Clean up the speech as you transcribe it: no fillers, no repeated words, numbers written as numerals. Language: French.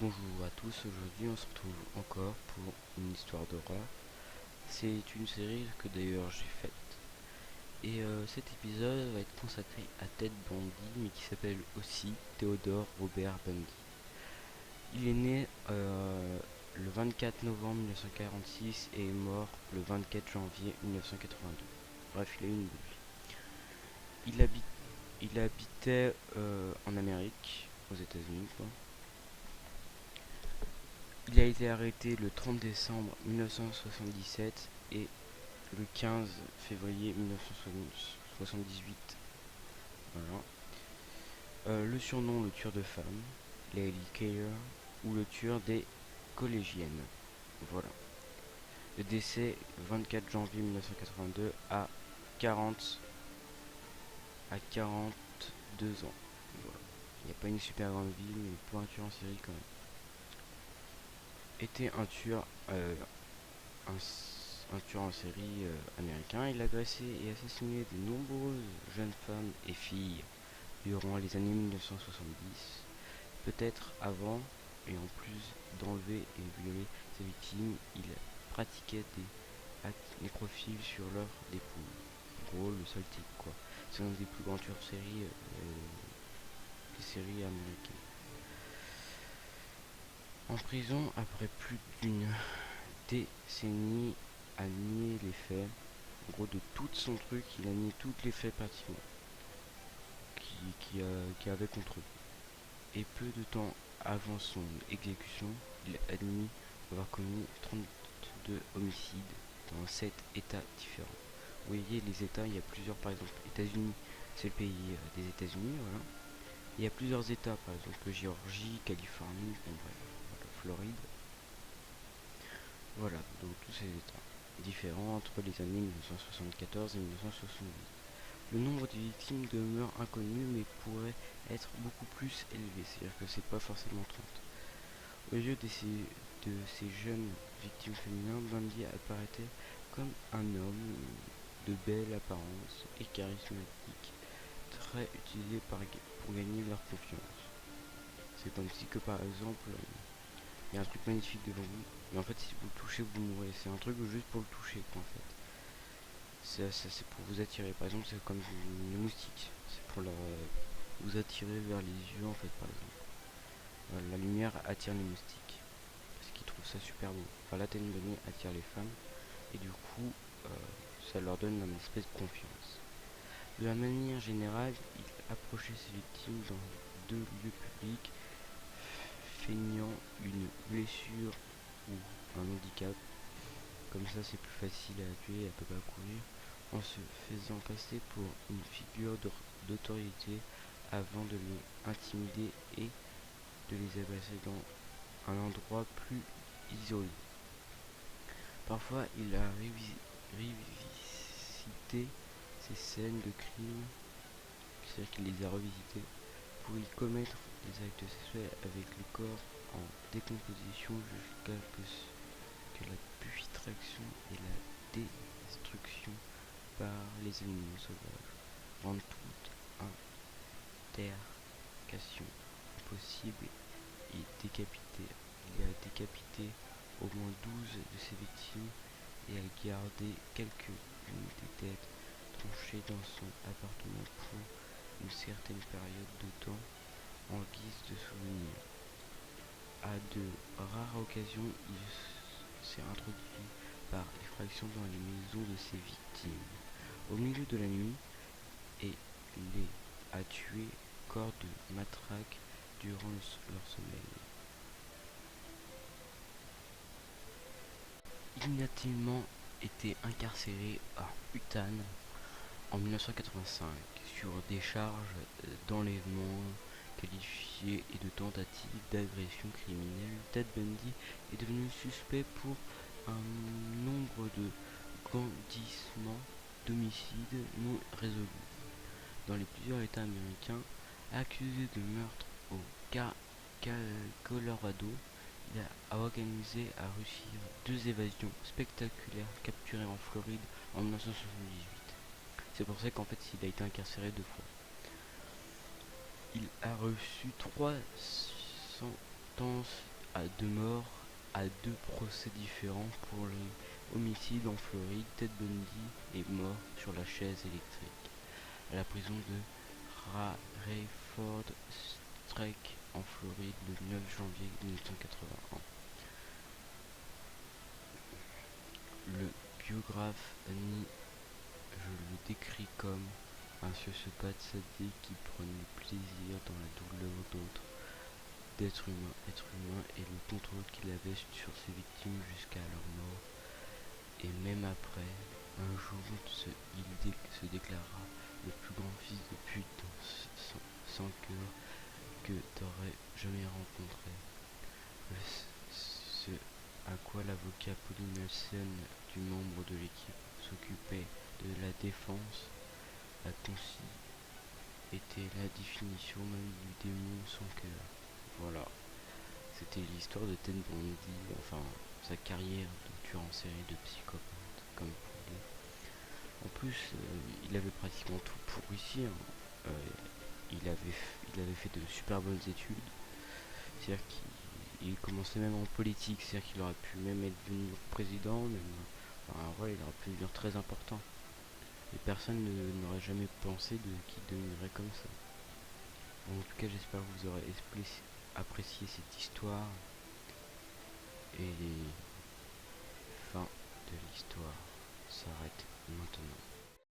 Bonjour à tous, aujourd'hui on se retrouve encore pour une histoire d'horreur. C'est une série que d'ailleurs j'ai faite. Et cet épisode va être consacré à Ted Bundy, mais qui s'appelle aussi Theodore Robert Bundy. Il est né le 24 novembre 1946 et est mort le 24 janvier 1982. Bref, il a eu une belle vie. Il habitait en Amérique, aux États-Unis, quoi. Il a été arrêté le 30 décembre 1977 et le 15 février 1978. Voilà. Le surnom, le tueur de femmes, Lady Killer, ou le tueur des collégiennes. Voilà. Le décès 24 janvier 1982 à 42 ans. Voilà. Il n'y a pas une super grande vie, mais pour un tueur en série quand même. Était un tueur un tueur en série américain. Il a agressé et assassiné de nombreuses jeunes femmes et filles durant les années 1970, peut-être avant, et en plus d'enlever et violer ses victimes, il pratiquait des actes nécrophiles sur leur dépouille. En gros, le seul type, quoi. C'est un des plus grands tueurs de série des séries américaines. En prison, après plus d'une décennie à nier les faits, en gros de tout son truc, il a nié toutes les faits pratiquement qui avait contre lui. Et peu de temps avant son exécution, il a admis avoir commis 32 homicides dans 7 États différents. Vous voyez les États, il y a plusieurs, par exemple, États-Unis, c'est le pays des États-Unis, voilà. Il y a plusieurs États, par exemple, Géorgie, Californie, bon, bref, voilà, Floride. Voilà, donc tous ces États différents entre les années 1974 et 1978. Le nombre de victimes demeure inconnu mais pourrait être beaucoup plus élevé, c'est-à-dire que c'est pas forcément 30. Au lieu de ces jeunes victimes féminines, Bundy apparaissait comme un homme de belle apparence et charismatique, très utilisé pour gagner leur confiance. C'est comme si que par exemple, il y a un truc magnifique devant vous, mais en fait si vous le touchez vous mourrez. C'est un truc juste pour le toucher quoi, en fait. C'est pour vous attirer. Par exemple, c'est comme les moustiques. C'est pour vous attirer vers les yeux, en fait, par exemple. La lumière attire les moustiques. Parce qu'ils trouvent ça super beau. Enfin, la Bundy attire les femmes. Et du coup, ça leur donne une espèce de confiance. De la manière générale, il approchait ses victimes dans deux lieux publics, feignant une blessure ou un handicap. Comme ça, c'est plus facile à tuer, elle peut pas courir, en se faisant passer pour une figure d'autorité avant de les intimider et de les agresser dans un endroit plus isolé. Parfois, il a revisité ces scènes de crime, c'est-à-dire qu'il les a revisitées, pour y commettre des actes sexuels avec le corps en décomposition jusqu'à que la putréfaction et la destruction par les animaux sauvages rendent toute intercation impossible et décapité. Il a décapité au moins 12 de ses victimes et a gardé quelques-unes des têtes tranchées dans son appartement pour une certaine période de temps en guise de souvenir. À de rares occasions, il s'est introduit par effraction dans les maisons de ses victimes au milieu de la nuit et les a tués corps de matraque durant leur sommeil. Il n'a initialement été incarcéré à Utah en 1985 sur des charges d'enlèvement qualifiées et de tentatives d'agression criminelle. Ted Bundy est devenu suspect pour un nombre de grandissements d'homicides non résolus dans les plusieurs États américains. Accusé de meurtre au Colorado, il a organisé à réussir deux évasions spectaculaires capturées en Floride en 1978. C'est pour ça qu'en fait il a été incarcéré deux fois. Il a reçu 3 sentences à 2 morts à 2 procès différents pour les homicides en Floride. Ted Bundy est mort sur la chaise électrique à la prison de Rayford Strake en Floride le 9 janvier 1981. Le biographe Annie je le décris comme un sociopathe sadique qui prenait plaisir dans la douleur d'autres d'êtres humains et le contrôle qu'il avait sur ses victimes jusqu'à leur mort. Et même après, un jour, il se déclara le plus grand fils de pute sans cœur que t'aurais jamais rencontré. Ce à quoi l'avocat Pauline Nelson, du membre de l'équipe, s'occupait de la défense, la concis était la définition même du démon sans cœur. Voilà, c'était l'histoire de Ted Bundy, enfin sa carrière de tueur en série, de psychopathe, comme pour dire. En plus, il avait pratiquement tout pour réussir. Il avait fait de super bonnes études. C'est-à-dire qu'il commençait même en politique, c'est-à-dire qu'il aurait pu même être devenu président, même, enfin, ouais, il aurait pu devenir très important. Et personne n'aurait jamais pensé qu'il deviendrait comme ça. En tout cas, j'espère que vous aurez apprécié cette histoire. Et fin de l'histoire s'arrête maintenant.